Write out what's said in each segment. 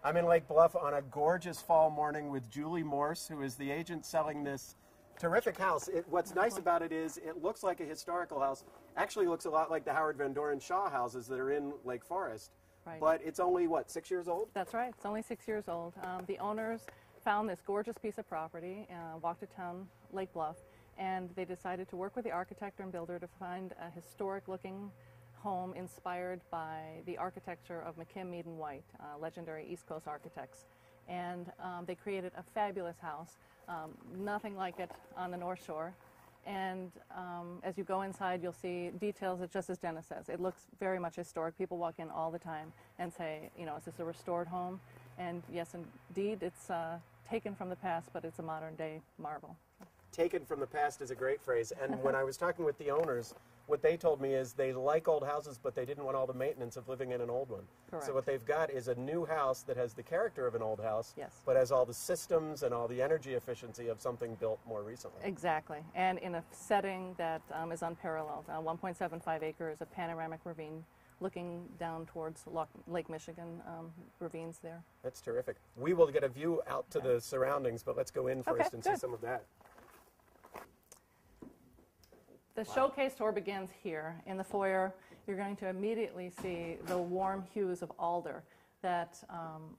I'm in Lake Bluff on a gorgeous fall morning with Julie Morse, who is the agent selling this terrific house. What's nice about it is it looks like a historical house. Actually looks a lot like the Howard Van Doren Shaw houses that are in Lake Forest. Right. But it's only, what, 6 years old? That's right. It's only 6 years old. The owners found this gorgeous piece of property, walked to town, Lake Bluff, and they decided to work with the architect and builder to find a historic-looking home inspired by the architecture of McKim, Mead White, legendary East Coast architects. And they created a fabulous house, nothing like it on the North Shore. And as you go inside, you'll see details that, just as Dennis says, it looks very much historic. People walk in all the time and say, you know, is this a restored home? And yes, indeed, it's taken from the past, but it's a modern-day marvel. Taken from the past is a great phrase. And when I was talking with the owners, what they told me is they like old houses, but they didn't want all the maintenance of living in an old one. Correct. So what they've got is a new house that has the character of an old house, yes, but has all the systems and all the energy efficiency of something built more recently. Exactly. And in a setting that is unparalleled. 1.75 acres, a panoramic ravine looking down towards Lake Michigan, ravines there. That's terrific. We will get a view out to the surroundings, but let's go in first and see some of that. The showcase tour begins here. In the foyer, you're going to immediately see the warm hues of alder that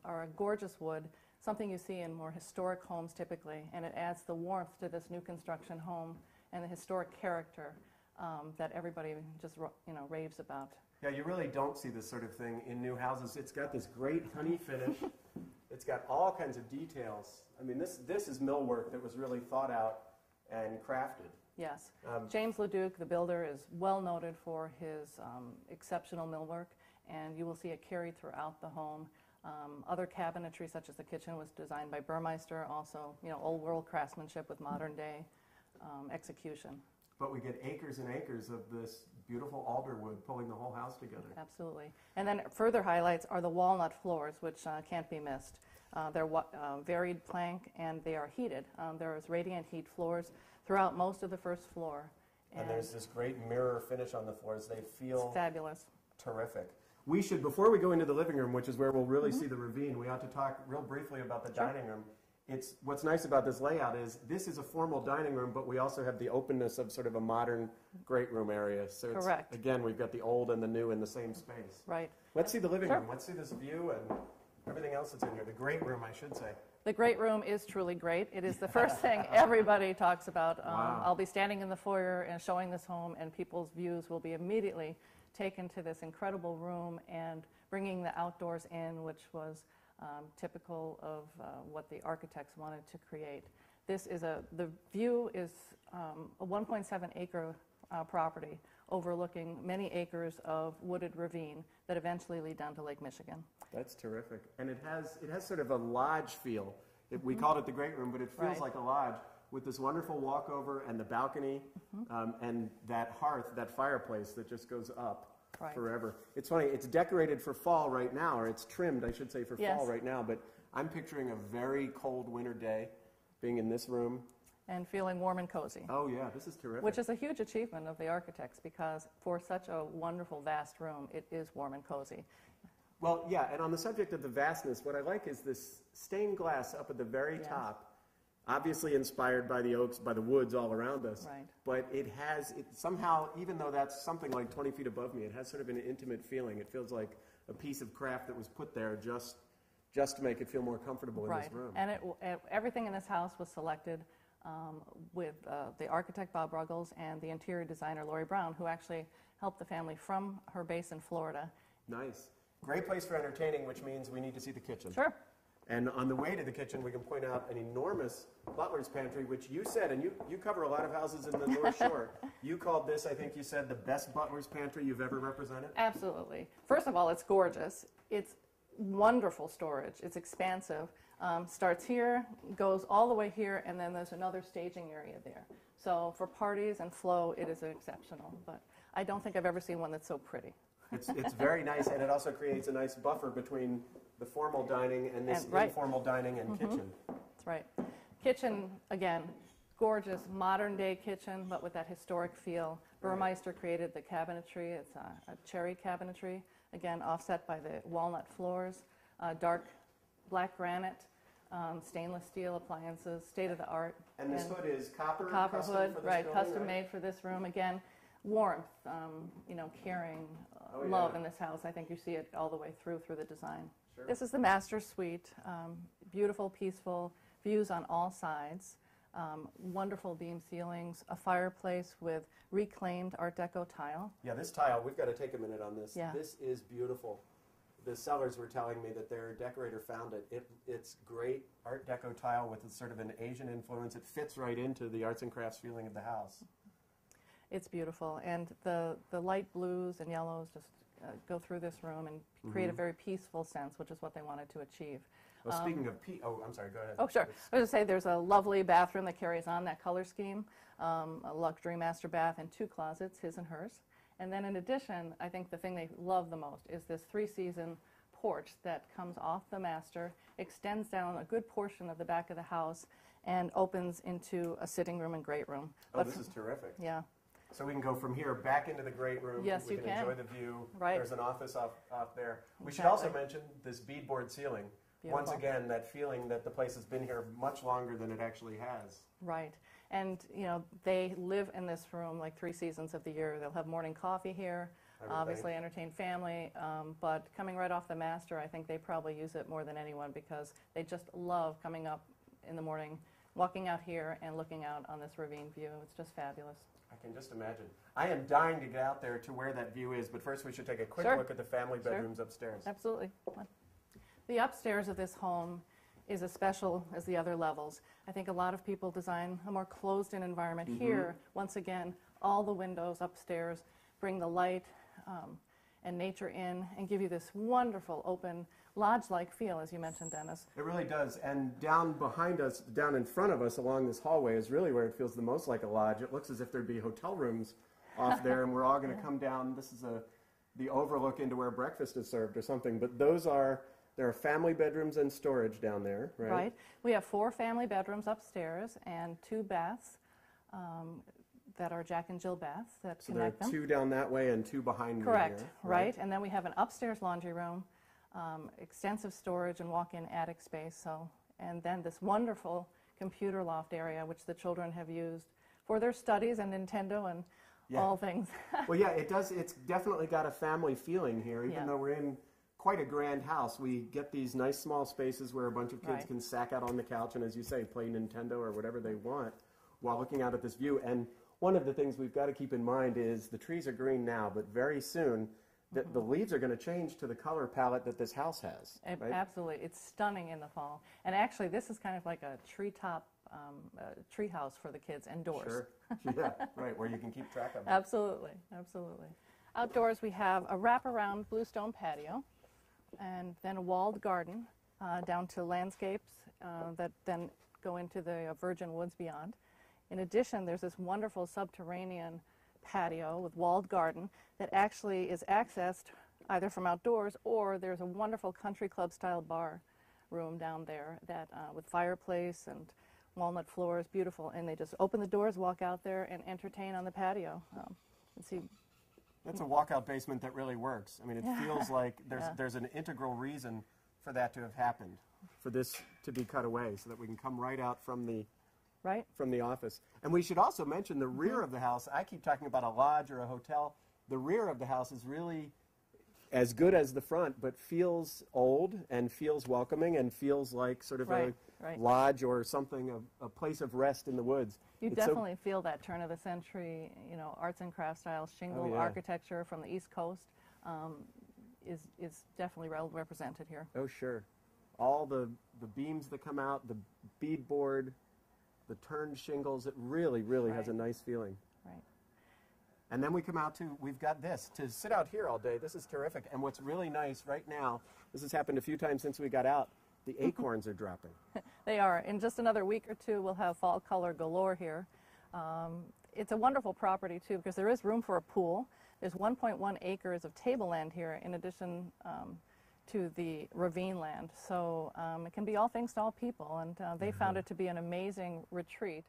are a gorgeous wood, something you see in more historic homes typically, and it adds the warmth to this new construction home and the historic character that everybody just raves about. Yeah, you really don't see this sort of thing in new houses. It's got this great honey finish. It's got all kinds of details. I mean, this is millwork that was really thought out and crafted. Yes. James LeDuc, the builder, is well noted for his exceptional millwork, and you will see it carried throughout the home. Other cabinetry, such as the kitchen, was designed by Burmeister, also, you know, old world craftsmanship with modern day execution. But we get acres and acres of this beautiful alder wood pulling the whole house together. Absolutely. And then further highlights are the walnut floors, which can't be missed. They're varied plank, and they are heated. There is radiant heat floors throughout most of the first floor. And there's this great mirror finish on the floors. They feel fabulous. Terrific. We should, before we go into the living room, which is where we'll really see the ravine, we ought to talk real briefly about the dining room. What's nice about this layout is this is a formal dining room, but we also have the openness of sort of a modern great room area. So it's, correct. Again, we've got the old and the new in the same space. Right. Let's see the living room. Let's see this view and everything else that's in here. The great room, I should say. The great room is truly great. It is the first thing everybody talks about. Wow. I'll be standing in the foyer and showing this home, and people's views will be immediately taken to this incredible room and bringing the outdoors in, which was typical of what the architects wanted to create. The view is a 1.7 acre property overlooking many acres of wooded ravine that eventually lead down to Lake Michigan. That's terrific. And it has sort of a lodge feel. We called it the great room, but it feels like a lodge with this wonderful walkover and the balcony and that hearth, that fireplace that just goes up. Forever. It's funny, it's decorated for fall right now, or it's trimmed, I should say, for fall right now, but I'm picturing a very cold winter day being in this room. And feeling warm and cozy. Oh yeah, this is terrific. Which is a huge achievement of the architects, because for such a wonderful, vast room, it is warm and cozy. Well, yeah, and on the subject of the vastness, what I like is this stained glass up at the very top. Obviously inspired by the oaks, by the woods all around us. Right. But it somehow, even though that's something like 20 feet above me, it has sort of an intimate feeling. It feels like a piece of craft that was put there just to make it feel more comfortable in this room. And everything in this house was selected with the architect, Bob Ruggles, and the interior designer, Lori Brown, who actually helped the family from her base in Florida. Nice. Great place for entertaining, which means we need to see the kitchen. Sure. And on the way to the kitchen, we can point out an enormous butler's pantry, which you said, and you cover a lot of houses in the North Shore. You called this, I think you said, the best butler's pantry you've ever represented? Absolutely. First of all, it's gorgeous. It's wonderful storage. It's expansive. Starts here, goes all the way here, and then there's another staging area there. So for parties and flow, it is exceptional. But I don't think I've ever seen one that's so pretty. It's very nice, and it also creates a nice buffer between the formal dining and this informal dining and kitchen. That's right. Kitchen, again, gorgeous modern-day kitchen, but with that historic feel. Burmeister created the cabinetry. It's a cherry cabinetry, again, offset by the walnut floors, dark black granite, stainless steel appliances, state-of-the-art. And this hood is copper custom hood, for this right, building, custom made for this room. Again, warmth, caring, love in this house. I think you see it all the way through the design. Sure. This is the master suite. Beautiful, peaceful views on all sides. Wonderful beam ceilings, a fireplace with reclaimed Art Deco tile. Yeah, this tile, we've got to take a minute on this. Yeah. This is beautiful. The sellers were telling me that their decorator found it. It's great Art Deco tile with a sort of an Asian influence. It fits right into the arts and crafts feeling of the house. It's beautiful, and the light blues and yellows just go through this room and create a very peaceful sense, which is what they wanted to achieve. Well, speaking of I'm sorry, go ahead. Oh, sure. I was going to say there's a lovely bathroom that carries on that color scheme, a luxury master bath and 2 closets, his and hers. And then in addition, I think the thing they love the most is this 3-season porch that comes off the master, extends down a good portion of the back of the house, and opens into a sitting room and great room. Oh, this is terrific. Yeah. So we can go from here back into the great room. Yes, we you can enjoy the view. Right. There's an office off there. We should Exactly. also mention this beadboard ceiling. Beautiful. Once again, that feeling that the place has been here much longer than it actually has. Right. And, they live in this room like 3 seasons of the year. They'll have morning coffee here, obviously entertain family, but coming right off the master, I think they probably use it more than anyone because they just love coming up in the morning, walking out here and looking out on this ravine view. It's just fabulous. I can just imagine. I am dying to get out there to where that view is, but first we should take a quick look at the family bedrooms upstairs. Absolutely. The upstairs of this home is as special as the other levels. I think a lot of people design a more closed-in environment. Here, once again, all the windows upstairs bring the light and nature in and give you this wonderful, open, lodge-like feel, as you mentioned, Dennis. It really does. And down behind us, down in front of us along this hallway is really where it feels the most like a lodge. It looks as if there'd be hotel rooms off there, and we're all going to come down. This is the overlook into where breakfast is served or something. But there are family bedrooms and storage down there, right? Right. We have 4 family bedrooms upstairs and 2 baths that are Jack and Jill baths that connect them. So there are 2 down that way and 2 behind me Correct. here. Right. And then we have an upstairs laundry room, extensive storage and walk-in attic space. And then this wonderful computer loft area, which the children have used for their studies and Nintendo and all things. Well, yeah, it does. It's definitely got a family feeling here, even though we're in quite a grand house. We get these nice small spaces where a bunch of kids can sack out on the couch and, as you say, play Nintendo or whatever they want while looking out at this view. And one of the things we've got to keep in mind is the trees are green now, but very soon the leaves are going to change to the color palette that this house has. Right? Absolutely. It's stunning in the fall. And actually, this is kind of like a treetop tree house for the kids indoors. Sure. Yeah, right, where you can keep track of them. Absolutely. Absolutely. Outdoors, we have a wraparound bluestone patio and then a walled garden down to landscapes that then go into the virgin woods beyond. In addition, there's this wonderful subterranean patio with walled garden that actually is accessed either from outdoors or there's a wonderful country club style bar room down there that with fireplace and walnut floors, beautiful, and they just open the doors, walk out there, and entertain on the patio. And see. That's a walkout basement that really works. I mean, it feels like there's an integral reason for that to have happened, for this to be cut away, so that we can come right out from the office. And we should also mention the rear of the house. I keep talking about a lodge or a hotel. The rear of the house is really as good as the front, but feels old and feels welcoming and feels like sort of a lodge or something, a place of rest in the woods. You definitely feel that turn of the century, arts and crafts style shingle architecture from the East Coast is definitely well represented here. Oh, sure. All the beams that come out, the beadboard, the turned shingles, it really, really has a nice feeling. Right. And then we come out we've got this, to sit out here all day. This is terrific. And what's really nice right now, this has happened a few times since we got out, the acorns are dropping. They are. In just another week or two, we'll have fall color galore here. It's a wonderful property, too, because there is room for a pool. There's 1.1 acres of tableland here in addition to the ravine land. So it can be all things to all people, and they found it to be an amazing retreat.